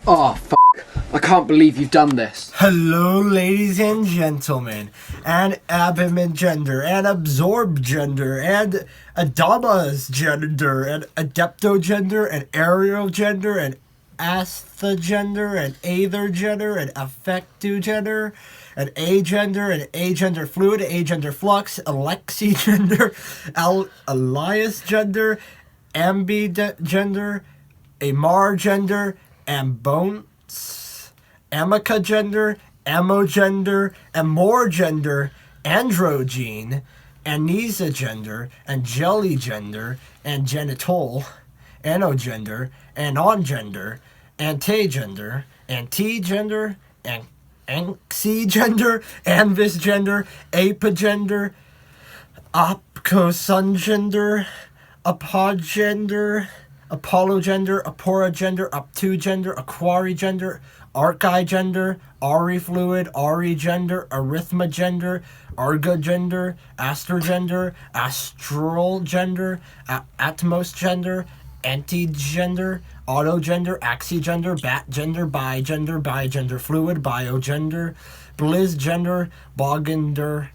Oh, I can't believe you've done this. Hello, ladies and gentlemen, and abdomen gender, and absorb gender, and adamas gender, and adepto gender, and aerial gender, and astha gender, and aether gender, and affectu gender, and agender fluid, agender flux, alexi gender, alias gender, ambi gender, amar gender, ambonts, amica gender, amogender, amorgender, androgyne, anisa gender, and jelly gender, and genital, anogender, anongender, antegender, antigender, and anxigender, anvis gender, apogender, opcosungender, apogender, apologender, aporagender, obtugender, aquarigender, archigender, aurifluid, aurigender, arithmogender, argogender, astrogender, astralgender, atmosgender, antigender, autogender, axigender, batgender, bigender, fluid, biogender, blizzgender, bogender,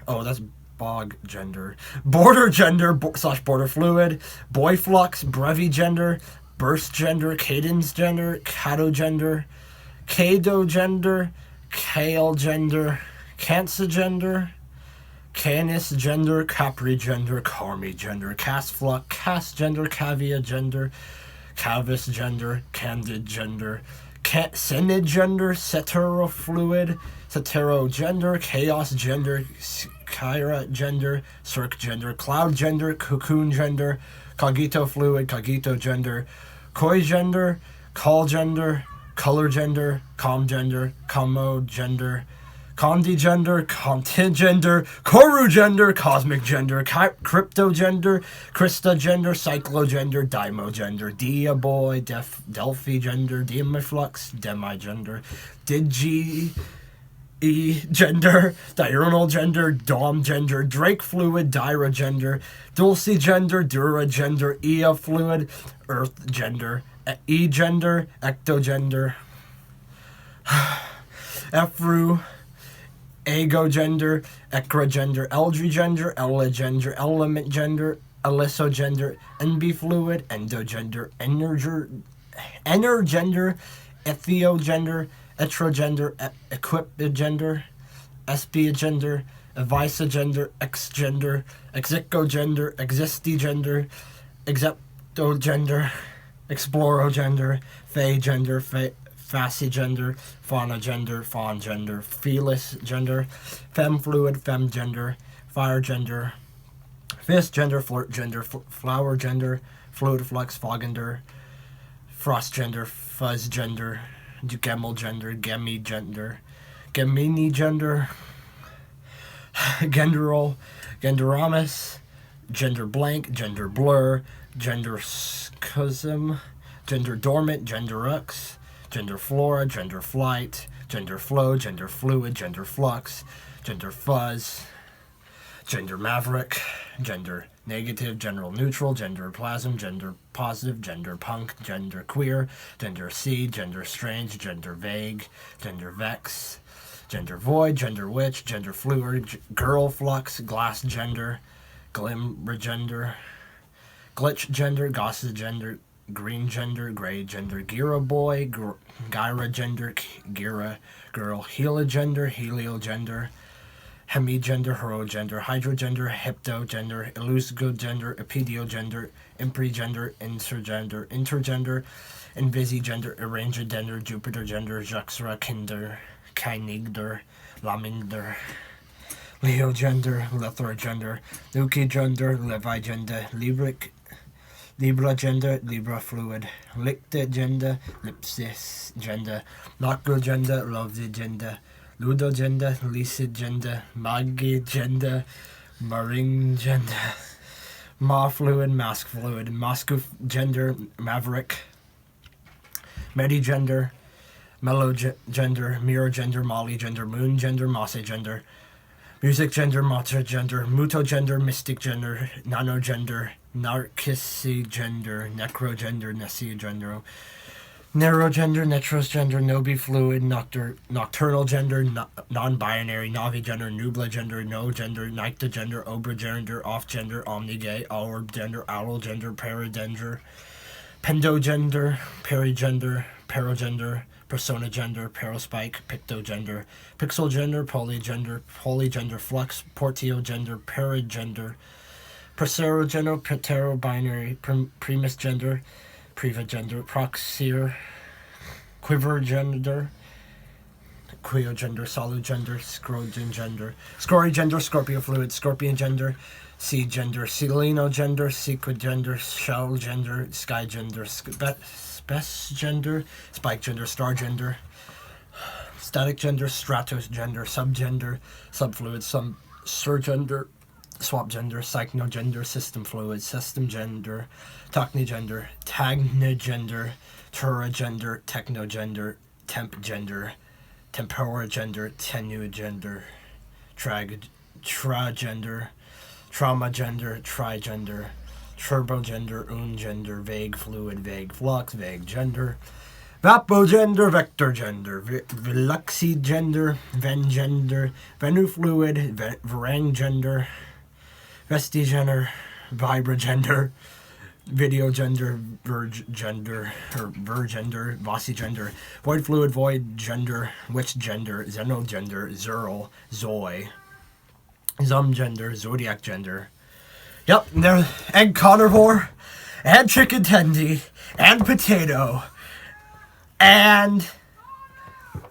that's bog gender, border gender / border fluid, boy flux, brevigender, burst gender, cadence gender, catogender, cadogender, kale gender, cancer gender, canis gender, capri gender, carmi gender, cast flux, cast gender, cavia gender, cavis gender, candid gender, synod gender, ceterofluid, ceterogender, chaos gender, Kyra gender, circ gender, cloud gender, cocoon gender, cogito fluid, cogito gender, koi gender, call gender, color gender, com gender, commo gender, condi gender, contingender, koru gender, cosmic gender, crypto gender, Krista gender, cyclogender, daimo gender, dia boy, delphi gender, demiflux, demi gender, digi gender, diurnal gender, dom gender, drake fluid, dyra gender, dulce gender, dura gender, ea fluid, earth gender, e gender, ectogender, ephru, ego gender, ecra gender, eldri gender, ella gender, element gender, eliso gender, NB fluid, endogender, energender, ethio-gender, etrogender, equipogender, espiogender, evisogender, exgender, exicogender, existigender, exeptogender, explorogender, fey-gender, fascigender, faunagender, fawn-gender, felis gender, fem-fluid, fem-gender, fire-gender, fist-gender, flirt-gender, flower-gender, fluid flux, fogender, frost-gender, fuzz-gender, Gemel gender, Gemi gender, Gemini gender, Genderal, Genderamus, gender blank, gender blur, gender schism, gender dormant, genderux, gender flora, gender flight, gender flow, gender fluid, gender flux, gender fuzz, gender maverick, gender negative, general neutral, gender plasm, gender positive, gender punk, gender queer, gender seed, gender strange, gender vague, gender vex, gender void, gender witch, gender fluid, girl flux, glass gender, glimmer gender, glitch gender, gossip gender, green gender, gray gender, gira boy, gyra gender, gira girl, hela gender, helio gender, hemigender, herogender, hydrogender, heptogender, elusgogender, epidiogender, imprigender, intergender, invisigender, arrangegender, jupitergender, juxragender, kynigder, lamingder, leogender, lethrogender, lukigender, levigender, Libra gender, Libra fluid, licta gender, lipsis gender, Nocco gender, lovely gender, Ludo gender, Lucid gender, Magi gender, Maring gender, Ma fluid, Mask fluid, Moscow gender, Maverick, Medi gender, Mellow gender, Mirror gender, Molly gender, Moon gender, Mosse gender, Music gender, Matra gender, Muto gender, Mystic gender, Nano gender, Narcissi gender, Necro gender, Nessia gender, Narrow gender, netros gender, nobi fluid, nocturnal gender, non-binary, navi gender, nubla gender, no gender, nicta gender, obra gender, off gender, omni-gay, orb gender, owl gender, paragender, pendogender, perigender, parogender, persona gender, parospike, pictogender, pixel gender, polygender, flux, portio-gender, paragender, procerogender, pterobinary, primus gender, Priva gender, proxier, quiver gender, quio gender, solu gender, scrogen gender, scory gender, scorpio fluid, scorpion gender, sea gender, seleno gender, sequid gender, shell gender, sky gender, spec gender, spike gender, star gender, static gender, stratos gender, subgender, subfluid, surgender, swap gender, psychnogender, system fluid, system gender, tochnigender, tagnigender, turagender, technogender, temp gender, tempora gender, tenugender, tragender, trauma gender, trigender, turbogender, ungender, vague fluid, vague flux, vague gender, vapogender, vector gender, veluxi gender, vengender, venufluid, varangender, vestigender, vibragender, videogender, vergender, vosigender, void fluid, void gender, witch gender, xenogender, zerl, zoe, gender, zodiac gender. Yep, and there's egg Conorvore, and chicken tendy, and potato, and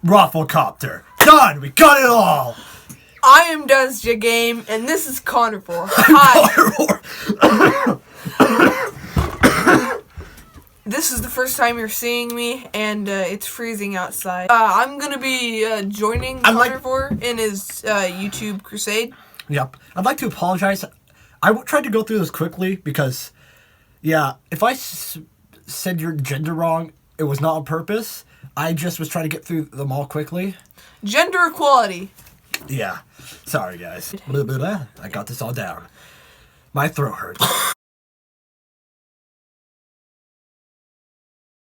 Rafflecopter. Done! We got it all! I am DASJA Game, and this is Conorvore. Hi. This is the first time you're seeing me, and it's freezing outside. I'm gonna be joining Conorvore in his YouTube crusade. Yep. I'd like to apologize. I tried to go through this quickly because, yeah, if I said your gender wrong, it was not on purpose. I just was trying to get through them all quickly. Gender equality. Yeah. Sorry, guys. I got this all down. My throat hurts.